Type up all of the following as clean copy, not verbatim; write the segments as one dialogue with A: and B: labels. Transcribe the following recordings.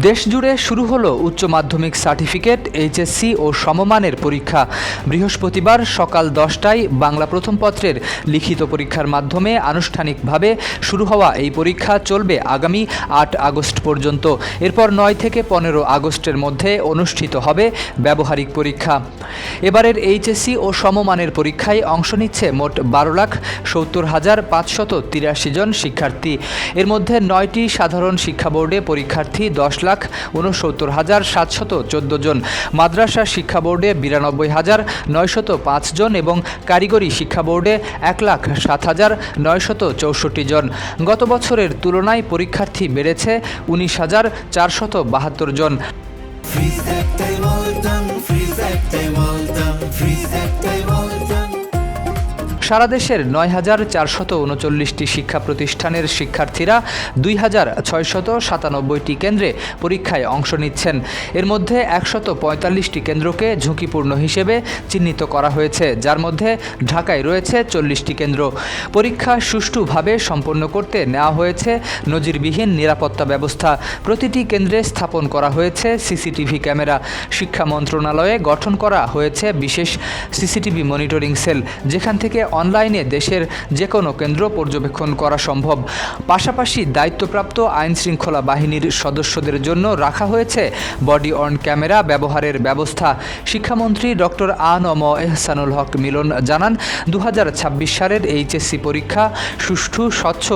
A: দেশজুড়ে শুরু হলো উচ্চ মাধ্যমিক সার্টিফিকেট, এইচএসসি ও সমমানের পরীক্ষা। বৃহস্পতিবার সকাল 10টায় বাংলা প্রথম পত্রের লিখিত পরীক্ষার মাধ্যমে আনুষ্ঠানিকভাবে শুরু হওয়া এই পরীক্ষা চলবে আগামী 8 আগস্ট পর্যন্ত। এরপর 9 থেকে 15 আগস্টের মধ্যে অনুষ্ঠিত হবে ব্যবহারিক পরীক্ষা। এবারের এইচএসসি ও সমমানের পরীক্ষায় অংশ নিচ্ছে মোট 12,70,583 জন শিক্ষার্থী। এর মধ্যে 9টি সাধারণ শিক্ষা বোর্ডে পরীক্ষার্থী 10,69,714 জন, মাদ্রাসা শিক্ষা বোর্ডে 92,905 জন এবং কারিগরি শিক্ষা বোর্ডে 1,07,964 জন। গত বছরের তুলনায় পরীক্ষার্থী বেড়েছে 19,472 জন। সারা দেশের 9,439টি শিক্ষা প্রতিষ্ঠানের শিক্ষার্থীরা 2,697টি কেন্দ্রে পরীক্ষায় অংশ নিচ্ছেন। এর মধ্যে 145টি কেন্দ্রকে ঝুঁকিপূর্ণ হিসেবে চিহ্নিত করা হয়েছে, যার মধ্যে ঢাকায় রয়েছে 40টি কেন্দ্র। পরীক্ষা সুষ্ঠুভাবে সম্পন্ন করতে নেওয়া হয়েছে নজিরবিহীন নিরাপত্তা ব্যবস্থা। প্রতিটি কেন্দ্রে স্থাপন করা হয়েছে সিসিটিভি ক্যামেরা। শিক্ষা মন্ত্রণালয়ে গঠন করা হয়েছে বিশেষ সিসিটিভি মনিটরিং সেল, যেখান থেকে অনলাইনে দেশের যে কোনো কেন্দ্র পর্যবেক্ষণ করা সম্ভব। পাশাপাশি দায়িত্বপ্রাপ্ত আইনশৃঙ্খলা বাহিনীর সদস্যদের জন্য রাখা হয়েছে বডি অন ক্যামেরা ব্যবহারের ব্যবস্থা। শিক্ষামন্ত্রী ডক্টর আ.ন.ম এহসানুল হক মিলন জানান, 2026 সালের এইচএসসি পরীক্ষা সুষ্ঠু, স্বচ্ছ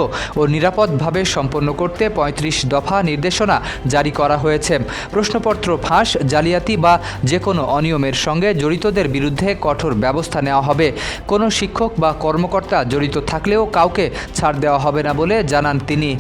A: ও নিরাপদভাবে সম্পন্ন করতে 35 দফা নির্দেশনা জারি করা হয়েছে। প্রশ্নপত্র ফাঁস, জালিয়াতি বা যে কোনো অনিয়মের সঙ্গে জড়িতদের বিরুদ্ধে কঠোর ব্যবস্থা নেওয়া হবে। কোনো শিক্ষক বা কর্মকর্তা জড়িত থাকলেও কাউকে ছাড় দেওয়া হবে না বলে জানান তিনি।